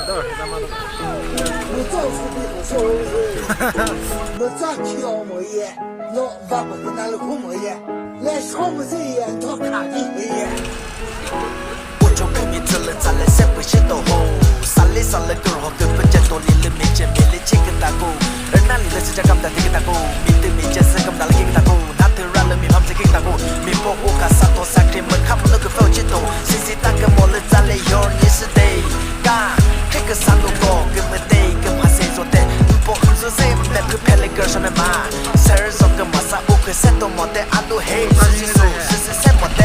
多少是咱妈的？我早出的不少人，我早起了没耶，我晚不的拿了空没耶，来上不这耶，他看你没耶。我就跟你走了，咱俩谁不是都好？上来上来狗好，根本就多你的面前面的几个大哥，而哪里的是这咁大的个大哥，面对面前是咁大的几个大哥，那头让了面旁这几个大哥，面包我看啥多啥的，门看不那个否几多，谁谁打个莫了咱俩有你是得干，这个山路高根本得跟怕谁做的，不说谁来不拍那个上面嘛，谁儿说个马啥我可谁都没得，俺都黑，实际说是谁没得。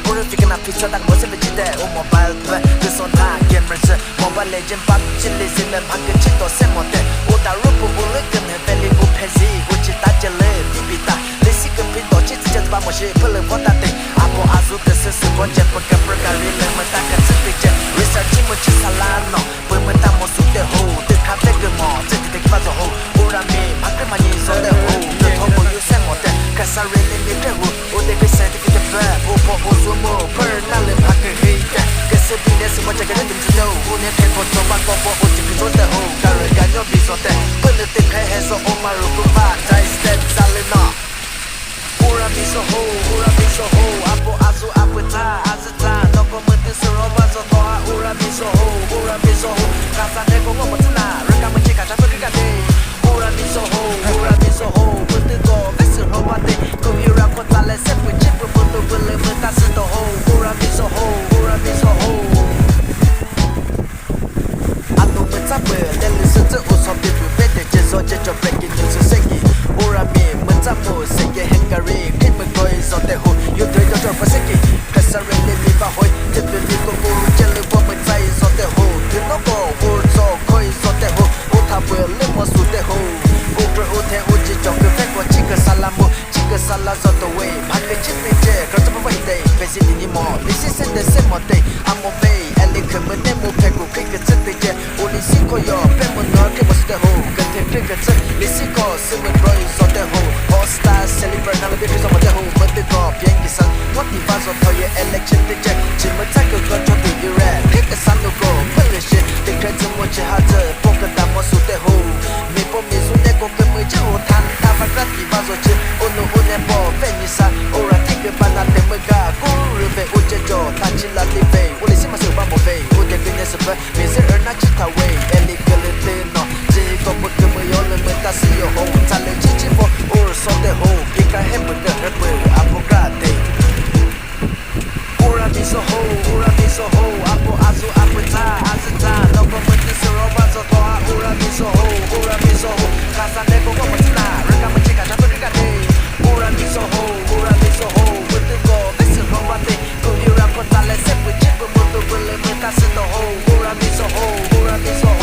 我人 fick 那披萨当我是不记得，我莫摆不，这说他 gamer 是莫把 legend 把起来是能把个几多什么的，我打入不我了跟很费力不拍戏，我去打起来比比打，类似跟皮多起直接就把模式不能我打的，阿婆阿叔的是关键不跟不干人们打个子对接 ，research 我去沙拉诺，不们打魔术的后，对咖啡个毛，这里的给发做后，我让你马克马你说的后，这头不有什么的，看啥人你这户，我得给谁的给的分，我破我说。不是哪能怕个黑的？可是比的是我这个人怎么走？5年开拓走把广播我就可做得好，干人干牛逼说的，不能得开还说我马路不怕，再是咋了呢？我让你说好，我让你说好，阿婆阿叔阿婆他阿是他，那个门的是老板说多啊，我让你说好，我让你说好，干啥那个我不知道，人家们去干啥不去干的？我让你说好，我让你说好，不得个没事好把的，可以让我再来谁不进不不都不能不打死都好。就 breaking news 生意，我让你们怎么谁也很感人，你们可以说得好，有对有错不生气，可是人的地方会，这对你个不如见了我们才说得好，有那个我做可以说得好，我他不了我说得好，我不我天我只叫个飞过几个沙拉木，几个沙拉说的way，怕个几辈子，可怎么会的，别是你么，你是谁的什么的，阿莫飞，爱你可没得莫拍过，可个真的姐，我的心可要，别莫拿给我说得好。这个字，你是个是问可以说得好 ，All Star Celebrate 那个别去说我得好，没得个偏一生，我地方说讨厌 election 的节，只没在个个做对的 rap， 这个山路过，不热血，得看怎么去哈子，不跟大魔说得好，没不没说那个跟没就我谈，他把个地方说起，我努我那不非你啥，偶然听个把那点没个，古日飞我接着，他起来的飞，我的心嘛手把莫飞，我的跟你是分，没事儿拿起他位，哎你个人的喏，这个不跟没有人们打死有红，咱来起起风，偶尔说得好，别看黑不得黑不，阿不干的。我让你说好，我让你说好，阿婆阿叔阿婆他阿是他，那个门的是老板说多啊，我让你说好，我让你说好，看啥那个我不知道，人家们去干啥不去干的。我让你说好，我让你说好，不得个没事好玩的，可以让我咱来谁不进不不都不能没打死都好，我让你说好，我让你说好。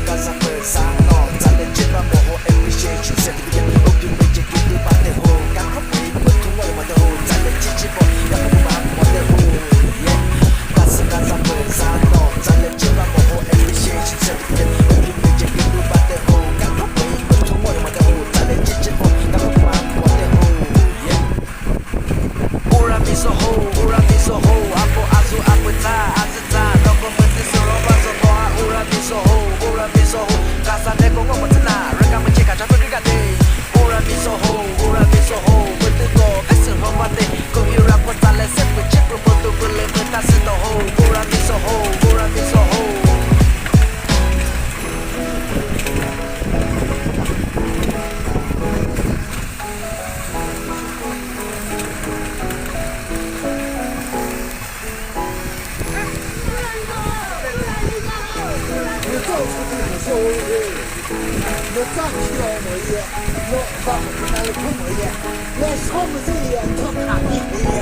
干啥不啥喏，咱来接把幕后 appreciation 谁的眼，OK 没接给你把的好，刚好不不同我也没得好，咱来接起波，要不把没得好，干啥不啥喏，咱来接把幕后 appreciation 谁的眼，OK 没接给你把的好，刚好不不同我也没得好，咱来接起波，要不把没得好，我让你说好，我让你说好，阿婆阿叔阿婆他阿是他，那个门的是老板说多啊，我让你说好。干啥那个我不知道，人家们去干啥不去干的。我让你说好，我让你说好，不得个没事好玩的，可以让我咱来谁不进不不都不能没打死都好。我让你说好，我让你说好。我早起了没耶，我晚不拿了空没耶，来上不这耶，他看你没耶。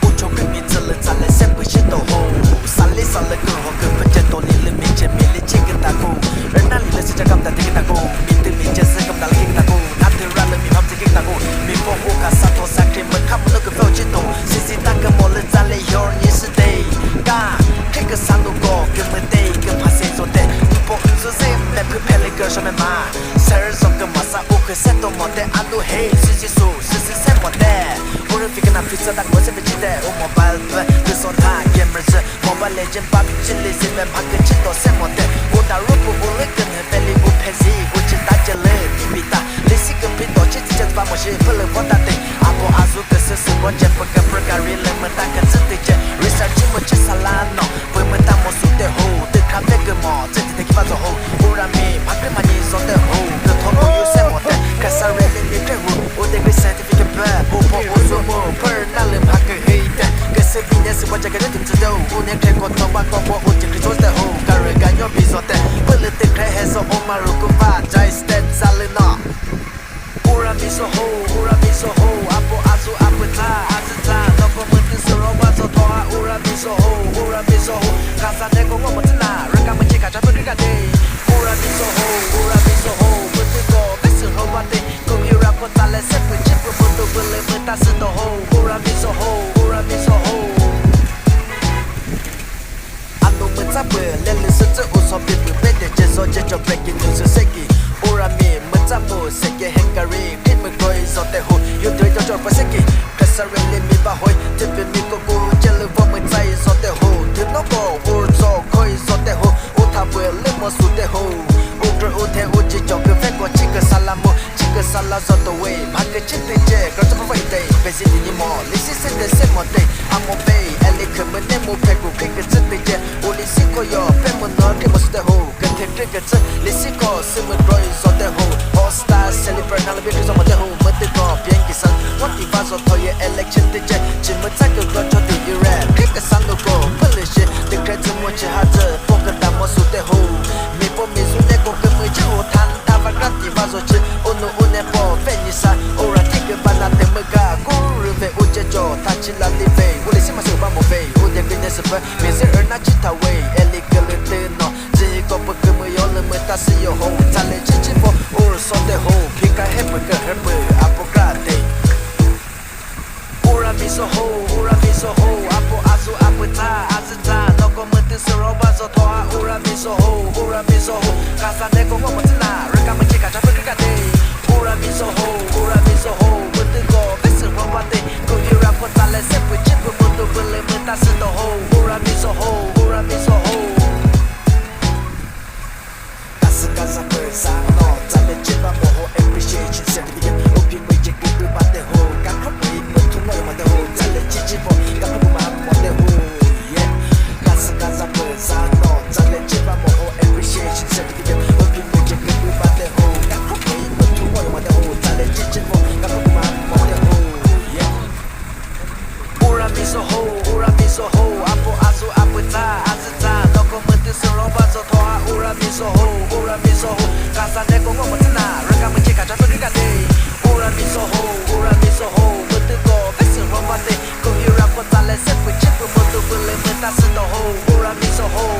我就跟你走了，咱来谁不是都好，上来上来更好，根本就到你的面前，面里几个大哥，而哪里的是这咁大的个大哥，面对面前是咁大的个大哥，那头让了面旁这个大哥，面包我看啥多啥开门看不那个fel激动，谁谁打个莫了咱来有你是得干，这个山路过根本得跟怕谁做的。说谁没配拍那个上面嘛？谁儿说个马啥？我可谁都没得，俺都黑，实际说是谁没得？我人非跟那飞车打我谁不记得？我没摆不，就说他爷们 Mobile Legend PUBG 리즈면 바뀌지도 세모데 오다루고 올리근을 벨리 우페지 우치 따질래 니비다 리시금 빈도 지지제 바모시 플레 보다데 아보 아주 그스스 번째 버가 프가리 레몬 따가 쯔티제 리서치 뭐치 살라노 보면 다 모수대 호 득한 백그모 쯔티데 기바조 호 우라미 바뀌만이 소대 호그 토모 유세모데 가사레리 니크고 오데그 certificate 배 보보 우수모 퍼날은 바뀌 헤이데 그스 비네스 번째가 듬즈도 오늘 개고 토바고 뭐 우치 그조대 호 가르가 녀비소대 플레트 크레해서 오마루고 바자이 스탯 살리나 우라미소 호 아포 아주 아프다 아즈다 너고 문든 서러워서 더하 우라미소 호 가사 내고 뭐못나 르가면 지가 잡을 그가 돼 우라미소 호 문들고 베스 호바데 구이라고 달래 세프 집을 문도 불레 문다스도 호 우라미소 호 안놈은 잡을 렐리 스즈 웃어 비비 베데 제소 제조 베기 뉴스 세기 우라미 문잡고 세계 행가리 림을 거이서 대호 유들 저저파 세기 가사렐리 미바호이 티비 미고고 젤르 범을 짜이서 대호 드노고 우르소 거이서 대호 오타부에 리모수 대호 우그르 우테 우지 조그 페고 치그 살라무 치그 살라서도 웨이 마크 치테제 거쳐봐 웨이데이 베시디니 모 리시스데 세모데이 아모베이 엘리크문 네모 페고 크그 치테제 우리 시코요 페문 너게 모스대호 끝에 크그 치 리시코 스문 거이서 대호 호스타 셀리브레이트 날을 비켜서 모대호 멋들고 비행기선 원티바서 토의 엘렉션 디제 짐을 짜고 거쳐도 이래 크그 산노고 플리시 디크레트 모치 하즈 포크다 모수대호 미포 미수내고 금의지 못한 타바그라티 바소치 오누 우네포 페니사 오라 티그 바나테 무가 고르베 우제조 타칠라리베 우리 시마스 바모베 우데 그네스페 미세 얼나치타웨이 엘리글르트노 지고프 금의 얼음을 따스요 호 잘래 지지포 우르소데호 피카 해프가 헬프 아포크라테 우라미소 호 아포 아주 아프다 아즈다 너고 문든 서러워서 더하 우라미소 호 가사 내고 뭐못나 르가면 지가 잡을 그가 돼 우라미소 호 문들고 베스 호바데 구이라고 달래 세프 집을 문도 불레 문다스도 호 우라미소 호 가사 벌상노 잘래 집안 모호 appreciation certificate 오피 위지 그그 반대 호 깡크로이 문투 모여 반대 호 잘래 지지보 깡크로만 반대 호 가사 벌상노 잘래 집안 모호 appreciation certificate 오피 위지 그그 반대 호 깡크로이 문투 모여 반대 호 잘래 지지보 깡크로만 반대 호 우라미소 호 아포 아주 아프다 아즈다 너고 문든 서러워서 더하 우라미소 호 가사 내고 뭐못나 르가면 지가 잡을 그가 돼 우라미소 호 문들고 베스 호바데 구이라고 달래 세프 집을 모두 불레 문다스도 호 우라미소 호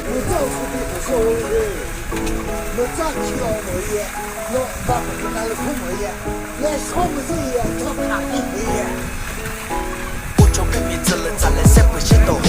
我到处比不说人，我咋听到我也，我把我跟那里空我也，来什么事也他看你也。 우초그 미틀은 잘래 세프 시도 호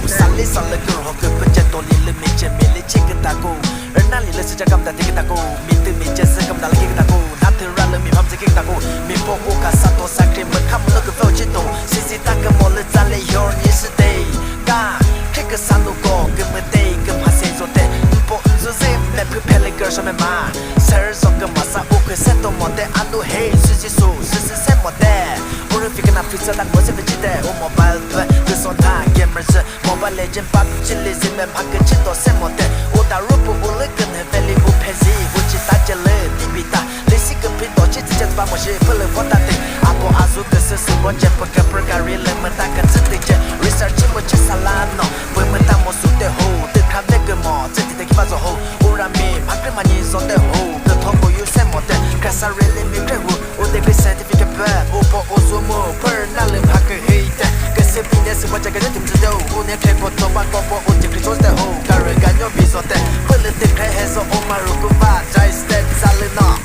살리 살레 그로 그 번째 돌리를 미체 밀리 치겠다고 얼날리를 시작감다 되겠다고 미트 미체 쓰감 날리겠다고 나트랄을 미밤새겠다고 미보고 가사도 사크림을 카문을 그 표지도 시시다그 몰래 잘래 현이스데이 가 크크 산누고 그 무대이 그 파세조대 보 은수세 매프 펠리걸 쇼메마 서서 그 마사 우크 세도 모데 안도 헤이 수지수 스스세 모데 우르피가 나 피자당 모습 비치대 오 모바일 플레이 그 손타 게임ers 모바일 레전 PUBG 리즈면 바뀌지도 세모데 오다루고 올리근을 벨리 우페지 우치 따질래 니비다 리시그 빈도 지지제 바모시 플레이 보다데 아포 아주 그스스 번째 버가 프가리 레몬 따가 쯔티제 리서치 뭐치 살라노 보면 다 모수대 호 득한 백그모 쯔티데 기바조 호 우라미 바뀌만이 소대 호그 토고 유세모데 가사렐리 미크고 오데그 certificate 배 오포 오수모 퍼날은 바뀌 헤이데 그스 비네스 번째가 듬즈도 오늘 개고 토바고 뭐 우지 그조대 호 가르가 녀비소대 플레트 크레해서 오마루고 바자이 스탯 살리나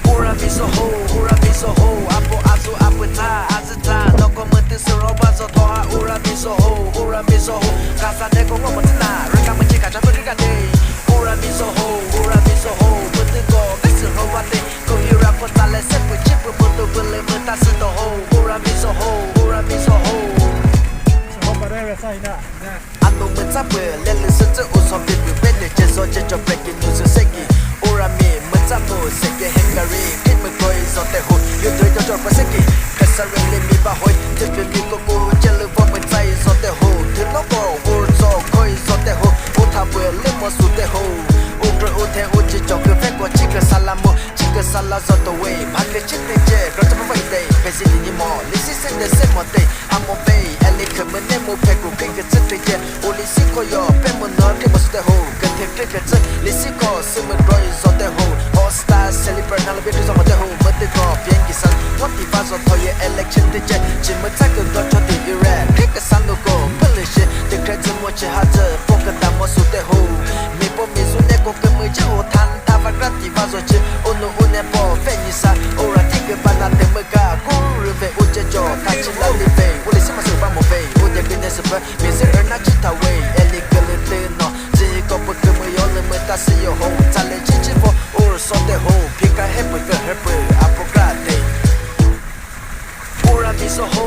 우라미소 호 아포 아주 아프다 아즈다 너고 문든 서러워서 더하 우라미소 호 가사 casa de con como tana rega me chica cha riga de ora mi so ho but go best ho what they go here up for tale se pu chip but to le mata se to ho ora mi so ho ando me tape le le se te o so bi be de je so je breaking news se ki ora mi me tapo se ke hengari kit me go is on the ho you do your job se ki kasa really mi ba hoi te be mi ko ko je le vo me tai so the ho te no go word so ko is on the ho o ta be le mo su the ho o pro o te o je job fe ko chika salamo chika sala so the way ma ke chit te je ko ta ba dei be si ni mo li si se de se mo te amo be ele ke me ne mo pe ko ke chit te je o li si ko yo pe mo no ke mo su the ho ke te ke chit li si ko se me roi so the ho all stars celebrate na le be so mo the ho mo te ko bien ki san what the buzz of your election te je chi me ta ko do cho te ira ke ke san no go polish te ke te mo che ha te po ke ta mo su the ho mi po mi su ne ko ke me je o tan ta va grati va so che o no o ne po fe ni sa ora ti ke ba na te me ga ko ru ve o je jo ta chi la li ve o le si ma se ba mo ve o de ke ne se ba mi se er na chi ta we ele ke le te no je ko po ke me yo le me ta se yo ho ta le chi chi po or so the ho pi ka he pe ke he pe a po grate ora mi so ho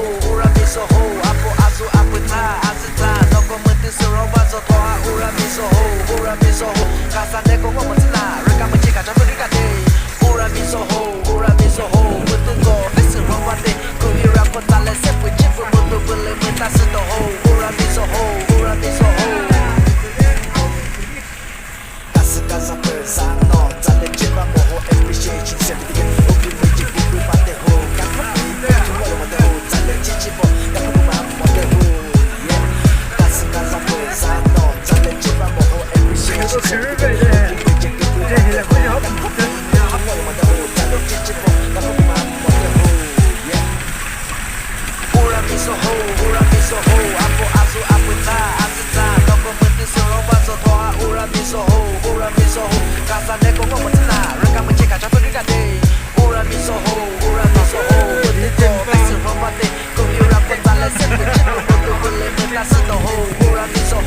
apo azu apita azita no ko me te se ro ba so to ora mi so ho casa de ko mo tna rega me chica cha riga de ora mi so ho but go best ro ba de ko hira ko tale se pu chip mo to bele me ta se to ho ora mi so ho casa per sanno tale chiba mo ho appreciation se di ke o ki me chi ku ba de ho ka ka chi mo mo de ho tale chi bo ka ku ma mo de ho yeah casa per sanno tale chiba mo ho appreciation se di ke o ki me chi ku ba de ho ka ka mo mo de ho tale chi bo ka ku ma mo de ho yeah ora mi so ho apo azu apita azita no ko me ti so ro ba so to ora mi so ho casa de con como tna rega me chica cha riga de ora mi so ho but the go best ro ba de ko hira ko tale se pu chi mo to le me ta se to ho ora mi so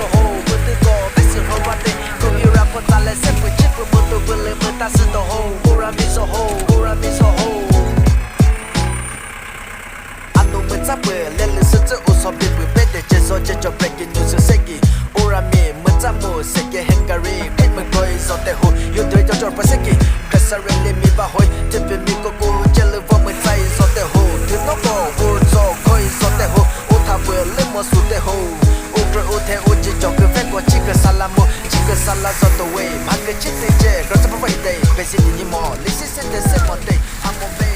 ho but the go best ro ba de ko hira ko tale se pu chi mo to le me ta se to ho ora mi so ho ando me tape le le se te o so bi be de je so je jo breaking news se ki ora mi me tamo se ke hengari ke me go is on the ho you do your job se ki kasa really mi ba hoi te be mi ko ko je le vo me tai so the ho te no go word so go is on the ho o ta be le mo su the ho o pro o te o je jo ke fe ko chi ke sala so the way ma ke chi te je ro te ba dei be si ni mo li si se te se mo dei amo be